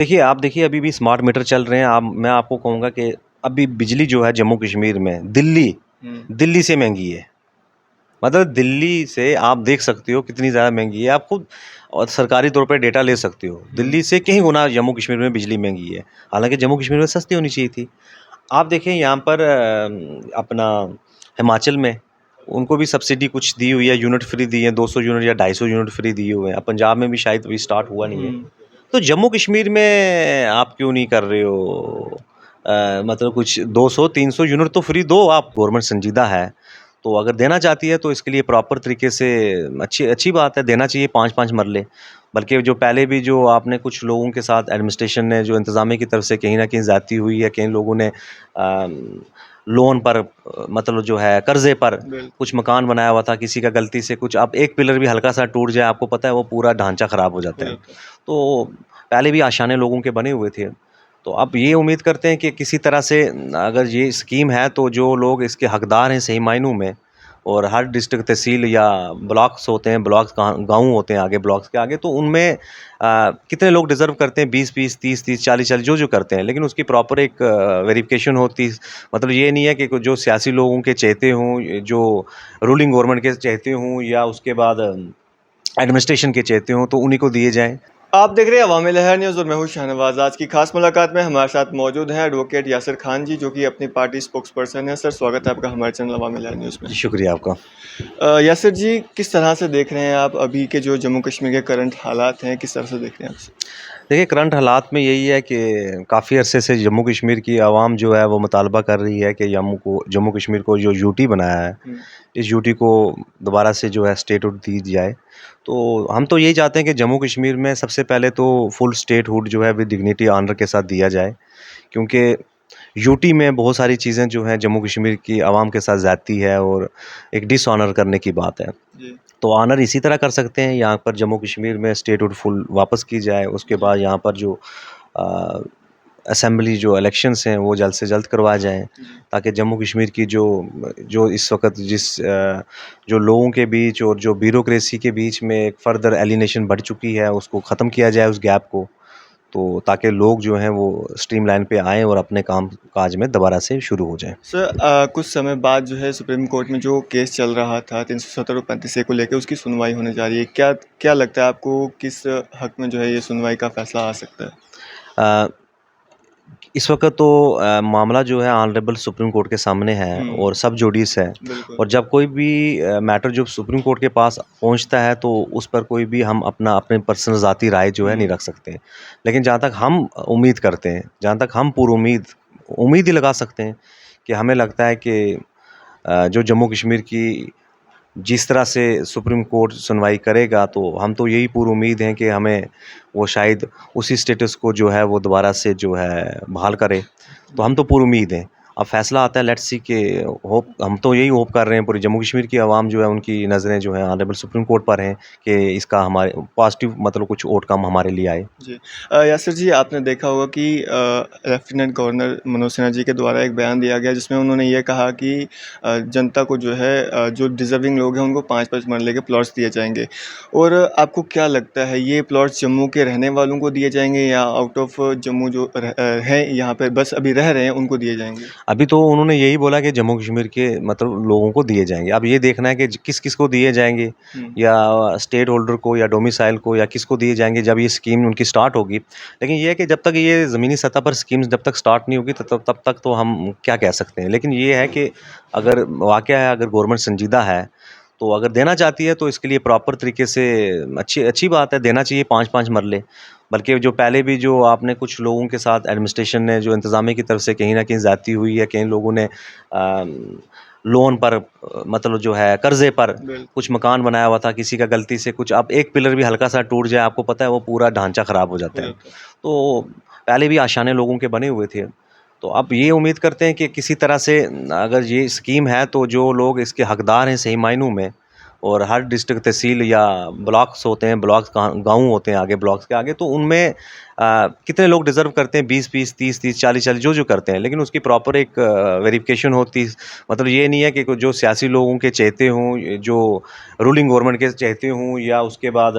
देखिए अभी भी स्मार्ट मीटर चल रहे हैं। आप मैं आपको कहूँगा कि अभी बिजली जो है जम्मू कश्मीर में दिल्ली से महँगी है। मतलब दिल्ली से आप देख सकते हो कितनी ज़्यादा महँगी है। आप खुद और सरकारी तौर पे डेटा ले सकते हो। दिल्ली से कई गुना जम्मू कश्मीर में बिजली महँगी है। हालाँकि जम्मू कश्मीर में सस्ती होनी चाहिए थी। आप देखें यहाँ पर अपना हिमाचल में उनको भी सब्सिडी कुछ दी हुई है, यूनिट फ्री दी है, 200 यूनिट या 250 यूनिट फ्री दिए हुए हैं। अब पंजाब में भी शायद अभी स्टार्ट हुआ नहीं है। तो जम्मू कश्मीर में आप क्यों नहीं कर रहे हो? मतलब कुछ 200-300 यूनिट तो फ्री दो आप। गवर्नमेंट संजीदा है, तो अगर देना चाहती है तो इसके लिए प्रॉपर तरीके से अच्छी अच्छी बात है, देना चाहिए 5-5 मरले। बल्कि जो पहले भी जो आपने कुछ लोगों के साथ एडमिनिस्ट्रेशन ने जो इंतज़ामिया की तरफ से कहीं न कहीं ज़्यादती हुई है, कई लोगों ने लोन पर मतलब जो है कर्ज़े पर कुछ मकान बनाया हुआ था, किसी का गलती से कुछ अब एक पिलर भी हल्का-सा टूट जाए, आपको पता है वो पूरा ढांचा ख़राब हो जाता है। तो पहले भी आशाने लोगों के बने हुए थे। तो अब ये उम्मीद करते हैं कि किसी तरह से अगर ये स्कीम है तो जो लोग इसके हकदार हैं सही मायनों में, और हर डिस्ट्रिक्ट तहसील या ब्लॉक्स होते हैं, ब्लॉक्स गाँव होते हैं आगे ब्लॉक्स के आगे, तो उनमें कितने लोग डिज़र्व करते हैं 20-20, 30-30, 40-40 जो करते हैं, लेकिन उसकी प्रॉपर एक वेरिफ़िकेशन होती। मतलब ये नहीं है कि जो सियासी लोगों के चहेते हों, जो रूलिंग गवर्नमेंट के चहेते हों या उसके बाद एडमिनिस्ट्रेशन के चहेते हों, तो उन्हीं को दिए जाएँ। आप देख रहे हैं अवामी लहर न्यूज़ और मैं हूं शाहनवाज। आज की खास मुलाकात में हमारे साथ मौजूद हैं एडवोकेट यासिर खान जी, जो कि अपनी पार्टी स्पोक्स पर्सन है। सर, स्वागत है आपका हमारे चैनल अवामी लहर न्यूज़ में। जी, शुक्रिया आपका। यासिर जी, किस तरह से देख रहे हैं आप अभी के जो जम्मू कश्मीर के करंट हालात हैं, किस तरह से देख रहे हैं आप? देखिए, करंट हालात में यही है कि काफ़ी अरसे से जम्मू कश्मीर की आवाम जो है वो मुतालबा कर रही है कि जम्मू कश्मीर को जो यूटी बनाया है, इस यूटी को दोबारा से जो है स्टेटहुड दी जाए। तो हम तो यही चाहते हैं कि जम्मू कश्मीर में सबसे पहले तो फुल स्टेटहुड जो है विद डिग्निटी ऑनर के साथ दिया जाए, क्योंकि यूटी में बहुत सारी चीज़ें जो हैं जम्मू कश्मीर की आवाम के साथ ज़्यादती है और एक डिसऑनर करने की बात है। जी। तो ऑनर इसी तरह कर सकते हैं, यहाँ पर जम्मू कश्मीर में स्टेटहुड फुल वापस की जाए। उसके बाद यहाँ पर जो अ, असेंबली जो इलेक्शंस हैं वो जल्द से जल्द करवाए जाएँ, ताकि जम्मू कश्मीर की जो जो इस वक़्त जो लोगों के बीच और जो ब्यूरोक्रेसी के बीच में एक फ़र्दर एलिनेशन बढ़ चुकी है, उसको ख़त्म किया जाए उस गैप को। तो ताकि लोग जो हैं वो स्ट्रीमलाइन पे आएँ और अपने काम-काज में दोबारा से शुरू हो जाएँ। सर, कुछ समय बाद जो है सुप्रीम कोर्ट में जो केस चल रहा था 370 और 35A को लेकर, उसकी सुनवाई होने जा रही है। क्या क्या लगता है आपको, किस हक में जो है ये सुनवाई का फैसला आ सकता है? अ, इस वक़्त तो मामला जो है ऑनरेबल सुप्रीम कोर्ट के सामने है और सब जुडिस है। बिल्कुल। और जब कोई भी मैटर जो सुप्रीम कोर्ट के पास पहुंचता है तो उस पर कोई भी हम अपने पर्सनल ज़ाती राय जो है नहीं रख सकते। लेकिन जहाँ तक हम उम्मीद करते हैं, जहाँ तक हम पूरी उम्मीद ही लगा सकते हैं कि हमें लगता है कि जो जम्मू कश्मीर की जिस तरह से सुप्रीम कोर्ट सुनवाई करेगा, तो हम तो यही पूरी उम्मीद है कि हमें वो शायद उसी स्टेटस को जो है वो दोबारा से जो है बहाल करे। तो हम तो पूरी उम्मीद हैं। अब फैसला आता है, लेट्स सी कि होप हम तो यही होप कर रहे हैं, पूरी जम्मू कश्मीर की आवाम जो है उनकी नज़रें जो हैं ऑनरेबल सुप्रीम कोर्ट पर हैं कि इसका हमारे पॉजिटिव मतलब कुछ आउटकम हमारे लिए आए। जी। यासिर जी, आपने देखा होगा कि लेफ्टिनेंट गवर्नर मनोज सिन्हा जी के द्वारा एक बयान दिया गया, जिसमें उन्होंने ये कहा कि जनता को जो है जो डिज़र्विंग लोग हैं उनको 5-5 मरले के प्लॉट्स दिए जाएँगे। और आपको क्या लगता है, ये प्लॉट्स जम्मू के रहने वालों को दिए जाएँगे या आउट ऑफ जम्मू जो हैं यहाँ पे बस अभी रह रहे हैं उनको दिए जाएँगे? अभी तो उन्होंने यही बोला कि जम्मू कश्मीर के मतलब लोगों को दिए जाएँगे। अब ये देखना है कि किस-किस को दिए जाएँगे, या स्टेट होल्डर को या डोमिसाइल को या किसको दिए जाएँगे जब ये स्कीम उनकी स्टार्ट होगी। लेकिन ये है कि जब तक ये ज़मीनी सतह पर स्कीम्स जब तक स्टार्ट नहीं होगी तब तक तो हम क्या कह सकते हैं। लेकिन ये है कि अगर वाक़या है, अगर गवर्नमेंट संजीदा है, तो अगर देना चाहती है तो इसके लिए प्रॉपर तरीके से अच्छी अच्छी बात है, देना चाहिए 5-5 मरले। बल्कि जो पहले भी जो आपने कुछ लोगों के साथ एडमिनिस्ट्रेशन ने जो इंतज़ामिया की तरफ से कहीं न कहीं ज़्यादती हुई है, कई लोगों ने लोन पर मतलब जो है कर्ज़े पर कुछ मकान बनाया हुआ था, किसी का गलती से कुछ अब एक पिलर भी हल्का-सा टूट जाए, आपको पता है वो पूरा ढांचा ख़राब हो जाता है। तो पहले भी आशाने लोगों के बने हुए थे। तो अब ये उम्मीद करते हैं कि किसी तरह से अगर ये स्कीम है तो जो लोग इसके हकदार हैं सही मायनों में, और हर डिस्ट्रिक्ट तहसील या ब्लॉक्स होते हैं, ब्लॉक्स गाँव होते हैं आगे ब्लॉक्स के आगे, तो उनमें कितने लोग डिज़र्व करते हैं 20-20, 30-30, 40-40 जो करते हैं, लेकिन उसकी प्रॉपर एक वेरिफ़िकेशन होती। मतलब ये नहीं है कि जो सियासी लोगों के चहेते हों, जो रूलिंग गवर्नमेंट के चहेते हों या उसके बाद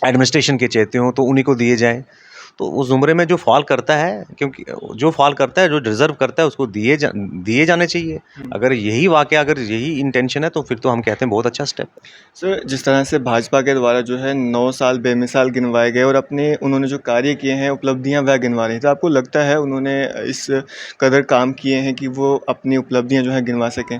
एडमिनिस्ट्रेशन के चहेते हों, तो उन्हीं को दिए जाएँ। तो उस ज़ुमरे में जो फ़ॉल करता है, क्योंकि जो फ़ॉल करता है, जो डिज़र्व करता है उसको दिए जाने चाहिए। अगर यही वाक़या, अगर यही इंटेंशन है तो फिर तो हम कहते हैं बहुत अच्छा स्टेप है। सर, जिस तरह से भाजपा के द्वारा जो है 9 साल बेमिसाल गिनवाए गए और अपने उन्होंने जो कार्य किए हैं, उपलब्धियाँ वह गिनवा रहे हैं। तो आपको लगता है उन्होंने इस कदर काम किए हैं कि वो अपनी उपलब्धियाँ जो हैं गिनवा सकें?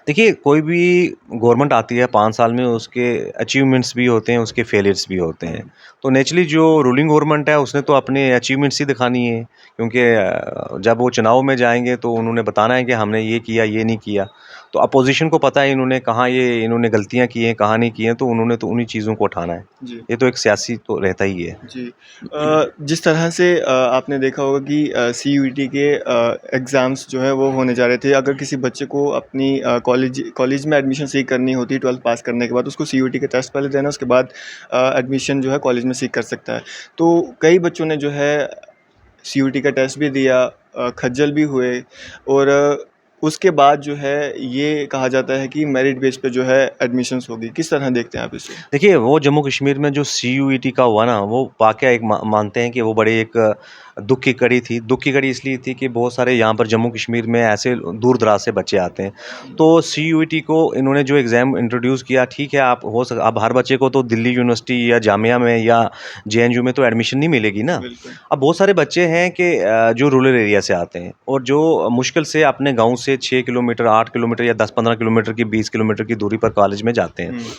देखिए, कोई भी गवर्नमेंट आती है 5 साल में, उसके अचीवमेंट्स भी होते हैं, उसके फेलियर्स भी होते हैं। तो नेचुरली जो रूलिंग गवर्नमेंट है उसने तो अपने अचीवमेंट्स ही दिखानी है, क्योंकि जब वो चुनाव में जाएँगे तो उन्होंने बताना है कि हमने ये किया, ये नहीं किया। तो अपोज़िशन को पता है इन्होंने कहाँ ये इन्होंने गलतियाँ की हैं, कहाँ नहीं की हैं, तो उन्होंने तो उन्हीं चीज़ों को उठाना है। जी। ये तो एक सियासी तो रहता ही है। जी। जिस तरह से आपने देखा होगा कि सीयूईटी के एग्ज़ाम्स जो है वो होने जा रहे थे। अगर किसी बच्चे को अपनी कॉलेज में एडमिशन सीक करनी होती है 12th पास करने के बाद, उसको सीयूईटी का टेस्ट पहले देना है, उसके बाद एडमिशन जो है कॉलेज में सीक कर सकता है। तो कई बच्चों ने जो है सीयूईटी का टेस्ट भी दिया, खज्जल भी हुए और उसके बाद जो है ये कहा जाता है कि मेरिट बेस पे जो है एडमिशन्स होगी। किस तरह देखते हैं आप इसे? देखिए, वो जम्मू कश्मीर में जो सीयूईटी का हुआ ना, वो वाक़या एक मानते हैं कि वो बड़े एक दुःख की कड़ी थी। दुःख की कड़ी इसलिए थी कि बहुत सारे यहाँ पर जम्मू कश्मीर में ऐसे दूर-दराज़ से बच्चे आते हैं। तो सीयूईटी को इन्होंने जो एग्ज़ाम इंट्रोड्यूस किया, ठीक है, आप हो सक अब हर बच्चे को तो दिल्ली यूनिवर्सिटी या जामिया में या जेएनयू में तो एडमिशन नहीं मिलेगी ना। बिल्कुल। अब बहुत सारे बच्चे हैं कि जो रूरल एरिया से आते हैं और जो मुश्किल से अपने गाँव से 6 किलोमीटर, 8 किलोमीटर या 10-15 किलोमीटर की, 20 किलोमीटर की दूरी पर कॉलेज में जाते हैं। हुँ।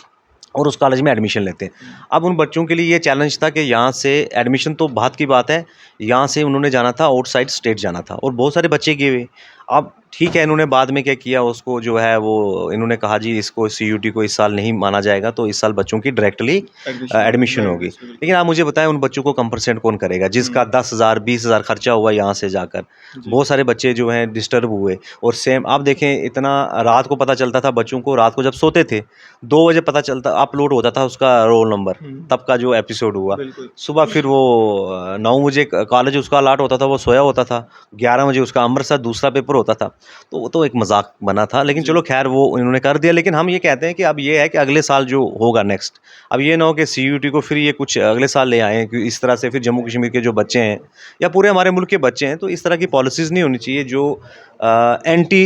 और उस कॉलेज में एडमिशन लेते हैं। अब उन बच्चों के लिए ये चैलेंज था कि यहाँ से एडमिशन तो बात की बात है, यहाँ से उन्होंने जाना था, आउटसाइड स्टेट जाना था और बहुत सारे बच्चे गए हुए। अब ठीक है, इन्होंने बाद में क्या किया, उसको जो है वो इन्होंने कहा जी इसको सीयूटी को इस साल नहीं माना जाएगा, तो इस साल बच्चों की डायरेक्टली एडमिशन मेरिट होगी। बेस पे बिल्कुल। लेकिन आप मुझे बताएँ उन बच्चों को कंपनसेट कौन करेगा जिसका 10,000 20,000 खर्चा हुआ यहाँ से जाकर। जी। बहुत सारे बच्चे जो हैं डिस्टर्ब हुए और सेम आप देखें, इतना रात को पता चलता था बच्चों को, रात को जब सोते थे 2 बजे पता चलता अपलोड होता था उसका रोल नंबर, हुँ। तब का जो एपिसोड हुआ। बिल्कुल। सुबह फिर वो 9 बजे कॉलेज उसका अलॉट होता था, वो सोया होता था। 11 बजे उसका अमृतसर दूसरा पेपर होता था। तो वो तो एक मज़ाक बना था, लेकिन जी। चलो ख़ैर वो इन्होंने कर दिया। लेकिन हम ये कहते हैं कि अब ये है कि अगले साल जो होगा नेक्स्ट, अब ये ना हो कि सीयूईटी को फिर ये कुछ अगले साल ले आएँ, कि इस तरह से फिर जम्मू कश्मीर के जो बच्चे हैं या पूरे हमारे मुल्क के बच्चे हैं, तो इस तरह की पॉलिसीज़ नहीं होनी चाहिए जो एंटी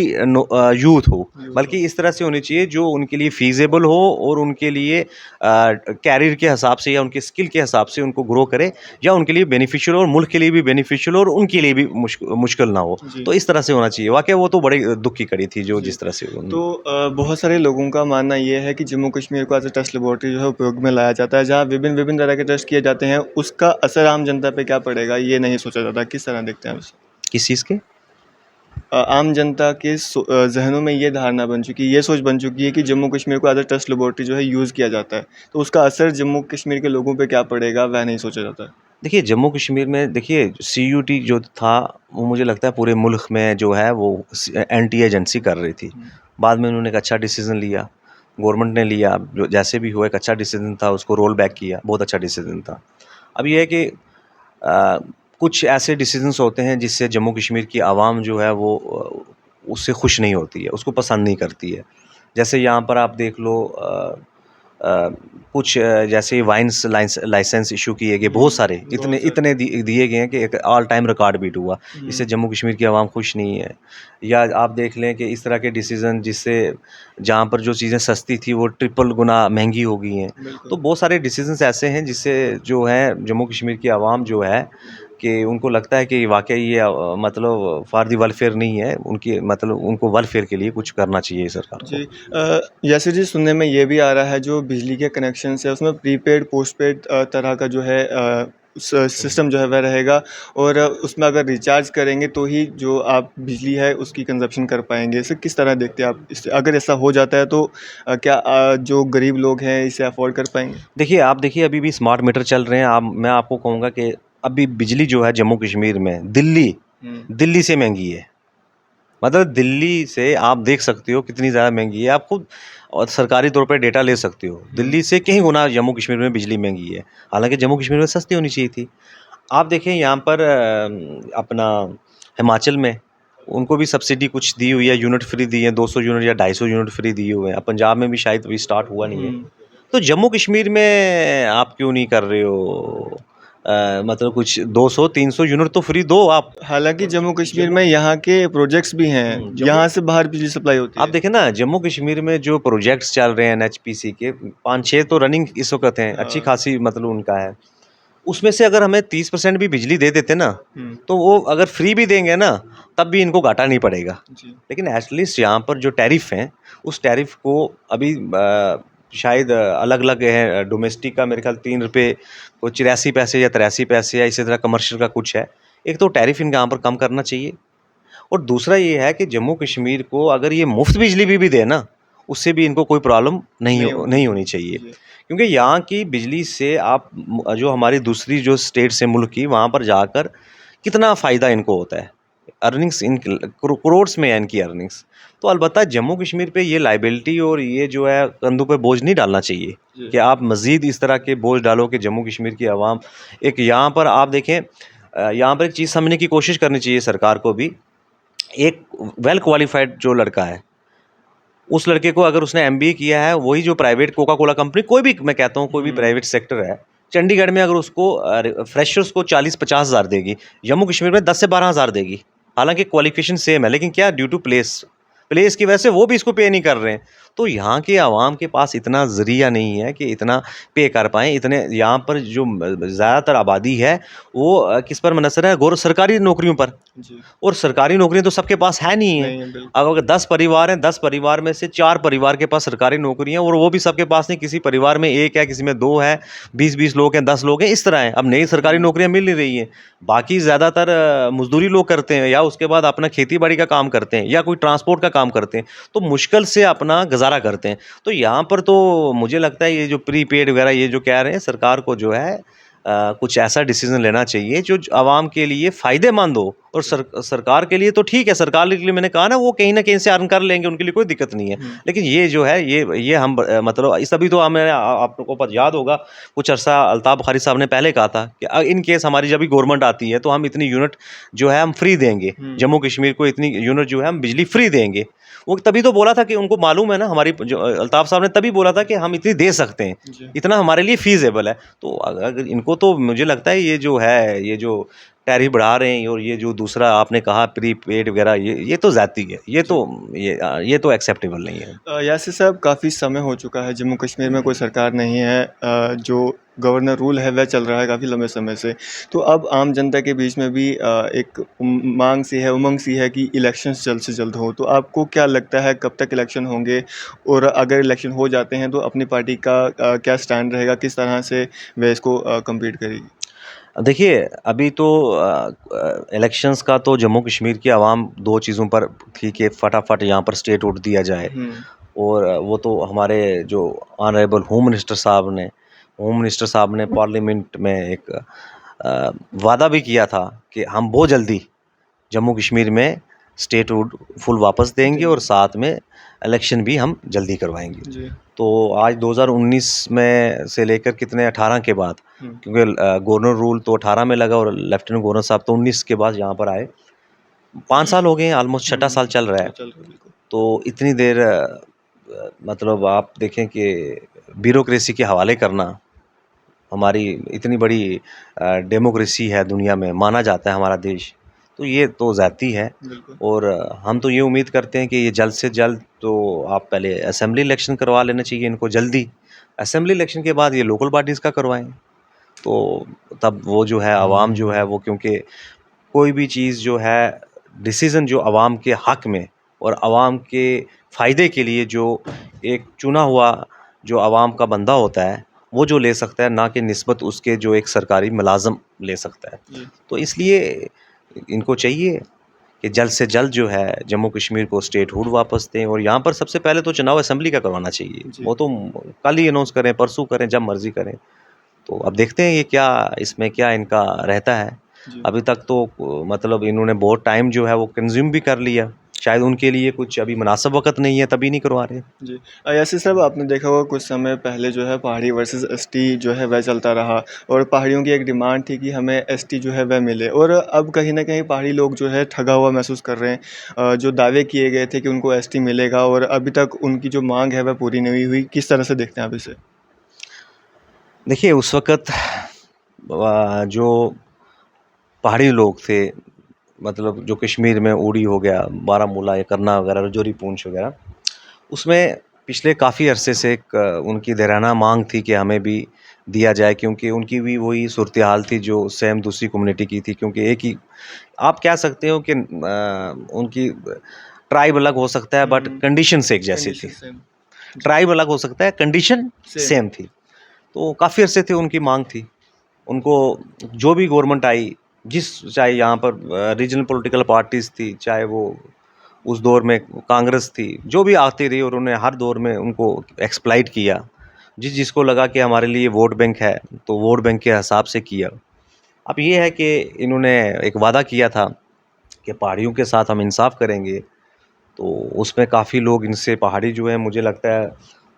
यूथ हो, बल्कि इस तरह से होनी चाहिए जो उनके लिए फ़ीज़ेबल हो और उनके लिए कैरियर के हिसाब से या उनके स्किल के हिसाब से उनको ग्रो करे, या उनके लिए बेनिफिशियल और मुल्क के लिए भी बेनिफिशियल और उनके लिए भी मुश्किल ना हो। जी। तो इस तरह से होना चाहिए। वाक़ई वो तो बड़े दुःख की कड़ी थी जो जी। जिस तरह से तो बहुत सारे लोगों का मानना ये है कि जम्मू कश्मीर को एज़ अ टेस्ट लेबोरेटरी जो है उपयोग में लाया जाता है, जहाँ विभिन्न तरह के टेस्ट किए जाते हैं, उसका असर आम जनता पे क्या पड़ेगा, ये नहीं सोचा जाता। किस तरह देखते हैं आप इसे? किस चीज़ के? आम जनता के ज़हनों में ये धारणा बन चुकी है, ये सोच बन चुकी है कि जम्मू कश्मीर को एज़ अ टेस्ट लेबोरेटरी जो है यूज़ किया जाता है। तो उसका असर जम्मू कश्मीर के लोगों पे क्या पड़ेगा, वह नहीं सोचा जाता है। देखिए, जम्मू कश्मीर में देखिए सीयूटी जो था, वो मुझे लगता है पूरे मुल्क में जो है वो एंटी एजेंसी कर रही थी। हुँ। बाद में उन्होंने एक अच्छा डिसीज़न लिया, गवर्नमेंट ने लिया, जो जैसे भी हुआ एक अच्छा डिसीज़न था, उसको रोल बैक किया, बहुत अच्छा डिसीज़न था। अब ये है कि कुछ ऐसे डिसीज़न्स होते हैं जिससे जम्मू कश्मीर की आवाम जो है वो उससे खुश नहीं होती है, उसको पसंद नहीं करती है। जैसे यहाँ पर आप देख लो अ, कुछ जैसे वाइन्स लाइसेंस इशू किए गए, बहुत सारे इतने बहुत सारे। इतने दिए गए हैं कि एक ऑल टाइम रिकॉर्ड बीट हुआ। इससे हुँ। जम्मू कश्मीर की आवाम खुश नहीं है। या आप देख लें कि इस तरह के डिसीज़न जिससे जहाँ पर जो चीज़ें सस्ती थी वो ट्रिपल गुना महंगी हो गई हैं। बिल्कुल। तो बहुत सारे डिसीज़न्स ऐसे हैं जिससे जो है जम्मू कश्मीर की आवाम जो है कि उनको लगता है कि वाक़ई ये मतलब फॉर द वेलफेयर नहीं है, उनकी मतलब उनको वेलफेयर के लिए कुछ करना चाहिए सरकार जी। को। यासिर जी, सुनने में ये भी आ रहा है जो बिजली के कनेक्शंस है उसमें प्रीपेड पोस्टपेड तरह का जो है सिस्टम जो है वह रहेगा और उसमें अगर रिचार्ज करेंगे तो ही जो आप बिजली है उसकी कंजप्शन कर पाएंगे। इसे किस तरह देखते हैं आप? इस अगर ऐसा हो जाता है तो क्या जो गरीब लोग हैं इसे अफोर्ड कर पाएंगे? देखिए, आप देखिए अभी भी स्मार्ट मीटर चल रहे हैं। मैं आपको कहूँगा कि अभी बिजली जो है जम्मू कश्मीर में दिल्ली से महँगी है। मतलब दिल्ली से आप देख सकते हो कितनी ज़्यादा महँगी है। आप खुद और सरकारी तौर पे डेटा ले सकते हो। दिल्ली से कहीं गुना जम्मू कश्मीर में बिजली महँगी है। हालाँकि जम्मू कश्मीर में सस्ती होनी चाहिए थी। आप देखें यहाँ पर अपना हिमाचल में उनको भी सब्सिडी कुछ दी हुई है, यूनिट फ्री दी है, 200 यूनिट या 250 यूनिट फ्री दिए हुए हैं। अब पंजाब में भी शायद अभी स्टार्ट हुआ नहीं है। हुँ। तो जम्मू कश्मीर में आप क्यों नहीं कर रहे हो मतलब कुछ 200-300 यूनिट तो फ्री दो आप। हालांकि जम्मू कश्मीर में यहाँ के प्रोजेक्ट्स भी हैं, जम्मू यहाँ से बाहर बिजली सप्लाई होती आप है। देखें ना, जम्मू कश्मीर में जो प्रोजेक्ट्स चल रहे हैं एनएचपीसी के 5-6 तो रनिंग इस वक्त हैं, अच्छी हाँ। खासी मतलब उनका है। उसमें से अगर हमें 30% भी बिजली दे देते ना, तो वो अगर फ्री भी देंगे ना, तब भी इनको घाटा नहीं पड़ेगा। जी। लेकिन एटलीस्ट यहाँ पर जो टैरिफ हैं, उस टैरिफ को अभी शायद अलग-अलग है। डोमेस्टिक का मेरे ख्याल 3 रुपए वो 84 पैसे या 83 पैसे या इसी तरह कमर्शियल का कुछ है। एक तो टैरिफ इनका यहाँ पर कम करना चाहिए, और दूसरा ये है कि जम्मू कश्मीर को अगर ये मुफ्त बिजली भी दे ना, उससे भी इनको कोई प्रॉब्लम नहीं होनी चाहिए। जी। क्योंकि यहाँ की बिजली से आप जो हमारी दूसरी जो स्टेट्स हैं मुल्क की, वहाँ पर जाकर कितना फ़ायदा इनको होता है। अर्निंग्स इन करोड़्स में है इनकी अर्निंग्स। तो अलबत्ता जम्मू कश्मीर पे ये लायबिलिटी और ये जो है कंधों पे बोझ नहीं डालना चाहिए जी। कि आप मज़ीद इस तरह के बोझ डालो कि जम्मू कश्मीर की आवाम एक यहाँ पर आप देखें, यहाँ पर एक चीज़ समझने की कोशिश करनी चाहिए सरकार को भी। एक वेल क्वालिफाइड जो लड़का है, उस लड़के को अगर उसने एमबीए किया है, वही जो प्राइवेट कोका कोला कंपनी, कोई भी मैं कहता हूँ कोई भी प्राइवेट सेक्टर है, चंडीगढ़ में अगर उसको फ्रेशर्स को 40-50 हज़ार देगी, जम्मू कश्मीर में 10 से 12 हज़ार देगी। हालांकि क्वालिफिकेशन सेम है, लेकिन क्या ड्यू टू प्लेस की वजह से वो भी इसको पे नहीं कर रहे हैं। तो यहाँ के आवाम के पास इतना ज़रिया नहीं है कि इतना पे कर पाएँ। इतने यहाँ पर जो ज़्यादातर आबादी है वो किस पर मुनहसर है? सरकारी नौकरियों पर। जी। और सरकारी नौकरियाँ तो सबके पास है नहीं है। नहीं है, बिल्कुल। अब अगर 10 परिवार हैं, 10 परिवार में से 4 परिवार के पास सरकारी नौकरियाँ, और वो भी सबके पास नहीं, किसी परिवार में 1 है, किसी में 2 है, 20-20 लोग हैं, 10 लोग हैं, इस तरह है। अब नई सरकारी नौकरियाँ मिल नहीं रही हैं। बाकी ज़्यादातर मज़दूरी लोग करते हैं, या उसके बाद अपना खेती-बाड़ी का काम करते हैं, या कोई ट्रांसपोर्ट का काम करते हैं, तो मुश्किल से अपना गुज़ारा करते हैं। तो यहाँ पर तो मुझे लगता है ये जो प्रीपेड वगैरह ये जो कह रहे हैं, सरकार को जो है कुछ ऐसा डिसीज़न लेना चाहिए जो आवाम के लिए फ़ायदेमंद हो। और सरकार के लिए तो ठीक है, सरकार के लिए मैंने कहा ना, वो कहीं न कहीं से अर्न कर लेंगे, उनके लिए कोई दिक्कत नहीं है। लेकिन ये जो है ये हम मतलब इस अभी तो हमें आप लोगों को याद होगा, कुछ अर्सा अल्ताफ़ बुखारी साहब ने पहले कहा था कि इन केस हमारी जब भी गवर्नमेंट आती है, तो हम इतनी यूनिट जो है हम फ्री देंगे। जम्मू कश्मीर को इतनी यूनिट जो है हम बिजली फ्री देंगे। वो तभी तो बोला था कि उनको मालूम है ना, हमारी जो अल्ताफ़ साहब ने तभी बोला था कि हम इतनी दे सकते हैं, जी। इतना हमारे लिए फ़ीज़ेबल है। तो अगर इनको तो मुझे लगता है ये जो है, ये जो टैरिफ बढ़ा रहे हैं, और ये जो दूसरा आपने कहा प्रीपेड वगैरह, ये तो ज़्यादती है। ये तो एक्सेप्टेबल नहीं है। यासिर साहब, काफ़ी समय हो चुका है, जम्मू कश्मीर में कोई सरकार नहीं है, जो गवर्नर रूल है वह चल रहा है काफ़ी लंबे समय से। तो अब आम जनता के बीच में भी एक मांग सी है, उमंग सी है कि इलेक्शंस जल्द से जल्द हो। तो आपको क्या लगता है कब तक इलेक्शन होंगे, और अगर इलेक्शन हो जाते हैं तो अपनी पार्टी का क्या स्टैंड रहेगा, किस तरह से वह इसको कम्पीट करेगी? देखिए, अभी तो इलेक्शंस का तो जम्मू कश्मीर की आवाम 2 चीज़ों पर थी कि फटाफट यहाँ पर स्टेट वोट दिया जाए। और वो तो हमारे जो ऑनरेबल होम मिनिस्टर साहब ने पार्लियामेंट में एक वादा भी किया था कि हम बहुत जल्दी जम्मू कश्मीर में स्टेट वुड फुल वापस देंगे, और साथ में इलेक्शन भी हम जल्दी करवाएंगे। जी। तो आज 2019 में से लेकर कितने 18 के बाद, क्योंकि गवर्नर रूल तो 18 में लगा, और लेफ्टिनेंट गवर्नर साहब तो 19 के बाद यहाँ पर आए। 5 साल हो गए हैं, ऑलमोस्ट छठा साल चल रहा है। चल रहा है, बिल्कुल। तो इतनी देर मतलब आप देखें कि ब्यूरोक्रेसी के हवाले करना, हमारी इतनी बड़ी डेमोक्रेसी है दुनिया में, माना जाता है हमारा देश, तो ये तो ज़्यादती है। बिल्कुल। और हम तो ये उम्मीद करते हैं कि ये जल्द से जल्द, तो आप पहले असेंबली इलेक्शन करवा लेना चाहिए इनको जल्दी। असेंबली इलेक्शन के बाद ये लोकल बॉडीज़ का करवाएं, तो तब वो जो है आवाम जो है वो, क्योंकि कोई भी चीज़ जो है, डिसीज़न जो आवाम के हक़ में और आवाम के फ़ायदे के लिए, जो एक चुना हुआ जो आवाम का बंदा होता है, वो जो ले सकता है, ना कि निस्बत उसके जो एक सरकारी मुलाज़िम ले सकता है। जी। तो इसलिए इनको चाहिए कि जल्द से जल्द जो है जम्मू कश्मीर को स्टेटहुड वापस दें, और यहाँ पर सबसे पहले तो चुनाव असेंबली का करवाना चाहिए। जी। वो तो कल ही अनाउंस करें, परसों करें, जब मर्ज़ी करें। तो अब देखते हैं ये क्या, इसमें क्या इनका रहता है। जी। अभी तक तो मतलब इन्होंने बहुत टाइम जो है वो कंज्यूम भी कर लिया। शायद उनके लिए कुछ अभी मुनासिब वक़्त नहीं है, तभी नहीं करवा रहे। जी। यासिर साहब, आपने देखा होगा कुछ समय पहले जो है पहाड़ी वर्सेस एसटी जो है वह चलता रहा, और पहाड़ियों की एक डिमांड थी कि हमें एसटी जो है वह मिले, और अब कहीं न कहीं पहाड़ी लोग जो है ठगा हुआ महसूस कर रहे हैं। जो दावे किए गए थे कि उनको एसटी मिलेगा, और अभी तक उनकी जो मांग है वह पूरी नहीं हुई। किस तरह से देखते हैं आप इसे? देखिए, उस वक़्त जो पहाड़ी लोग थे, मतलब जो कश्मीर में उड़ी हो गया, बारामूला या करना वगैरह, राजौरी, पूंछ वगैरह, उसमें पिछले काफ़ी अरसे से एक उनकी देराना मांग थी कि हमें भी दिया जाए, क्योंकि उनकी भी वही सूरत हाल थी जो सेम दूसरी कम्युनिटी की थी, क्योंकि एक ही आप कह सकते हो कि उनकी ट्राइब अलग हो सकता है बट कंडीशन एक जैसी थी। Condition same. ट्राइब अलग हो सकता है, कंडीशन सेम। सेम थी। तो काफ़ी अरसे से उनकी मांग थी। उनको जो भी गवर्नमेंट आई, चाहे यहाँ पर रीजनल पॉलिटिकल पार्टीज़ थी, चाहे वो उस दौर में कांग्रेस थी, जो भी आती रही, और उन्होंने हर दौर में उनको एक्सप्लॉइट किया। जिसको लगा कि हमारे लिए वोट बैंक है, तो वोट बैंक के हिसाब से किया। अब ये है कि इन्होंने एक वादा किया था कि पहाड़ियों के साथ हम इंसाफ करेंगे, तो उसमें काफ़ी लोग इनसे पहाड़ी जो है, मुझे लगता है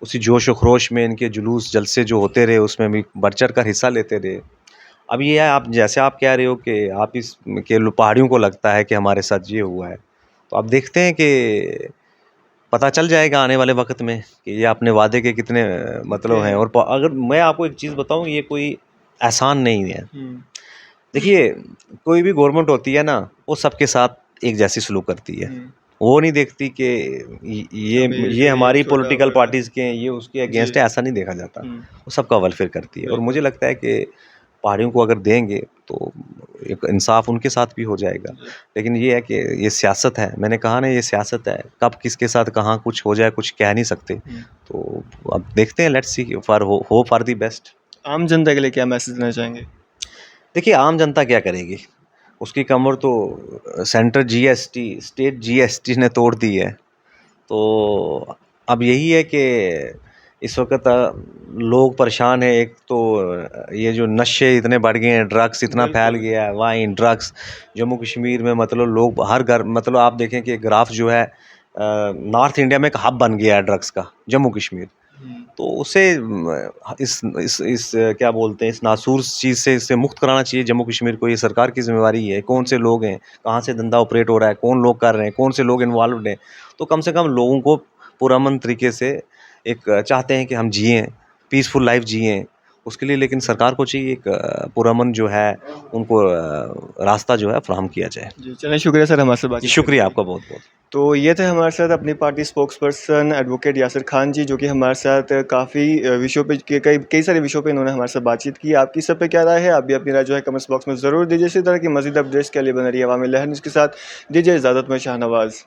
उसी जोश व खरोश में इनके जुलूस जलसे जो होते रहे, उसमें भी बढ़ चढ़ कर हिस्सा लेते रहे। अब ये है, आप जैसे आप कह रहे हो कि आप इस के पहाड़ियों को लगता है कि हमारे साथ ये हुआ है, तो अब देखते हैं कि पता चल जाएगा आने वाले वक्त में कि ये अपने वादे के कितने मतलब हैं। और अगर मैं आपको एक चीज़ बताऊं, ये कोई एहसान नहीं है। देखिए, कोई भी गवर्नमेंट होती है ना, वो सबके साथ एक जैसी सलूक करती है। वो नहीं देखती कि ये हमारी पॉलिटिकल पार्टीज़ के हैं, ये उसके अगेंस्ट है, ऐसा नहीं देखा जाता। वो सबका वेलफेयर करती है, और मुझे लगता है कि पहाड़ियों को अगर देंगे तो एक इंसाफ उनके साथ भी हो जाएगा। लेकिन ये है कि ये सियासत है, मैंने कहा ना, ये सियासत है, कब किसके साथ कहाँ कुछ हो जाए कुछ कह नहीं सकते। तो अब देखते हैं, let's see for hope for the best. आम जनता के लिए क्या मैसेज देना चाहेंगे? देखिए, आम जनता क्या करेगी, उसकी कमर तो सेंट्रल जीएसटी, स्टेट जीएसटी ने तोड़ दी है। तो अब यही है कि इस वक्त लोग परेशान हैं। एक तो ये जो नशे इतने बढ़ गए हैं, ड्रग्स इतना फैल गया है, वाइन ड्रग्स जम्मू कश्मीर में, मतलब लोग हर घर, मतलब आप देखें कि ग्राफ जो है, नॉर्थ इंडिया में एक हब बन गया है ड्रग्स का, जम्मू कश्मीर। तो उसे इस क्या बोलते हैं, इस नासूर चीज़ से इसे मुक्त कराना चाहिए जम्मू कश्मीर को। ये सरकार की जिम्मेवारी है। कौन से लोग हैं, कहाँ से धंधा ऑपरेट हो रहा है, कौन लोग कर रहे हैं, कौन से लोग इन्वॉल्वड हैं, तो कम से कम लोगों को पुरअमन तरीके से एक चाहते हैं कि हम जिएँ, पीसफुल लाइफ जिएँ, उसके लिए लेकिन सरकार को चाहिए एक पुरअमन जो है, उनको रास्ता जो है फराहम किया जाए। जी, चलिए शुक्रिया सर हमारे साथ जी, बातचीत शुक्रिया करने के आपका लिए। बहुत-बहुत। तो ये थे हमारे साथ अपनी party spokesperson advocate Yasir Khan ji, जो कि हमारे साथ काफ़ी विषयों पे कई सारे विषयों पे इन्होंने हमारे साथ बातचीत की। आपकी सब पे क्या राय है? आप भी अपनी राय जो है कमेंट्स बॉक्स में ज़रूर दीजिए। इसी तरह की मज़ीद अपडेट्स के लिए बने रहिए अवामी लहर न्यूज़ के साथ। दीजिए इजाज़त, मैं शाहनवाज़।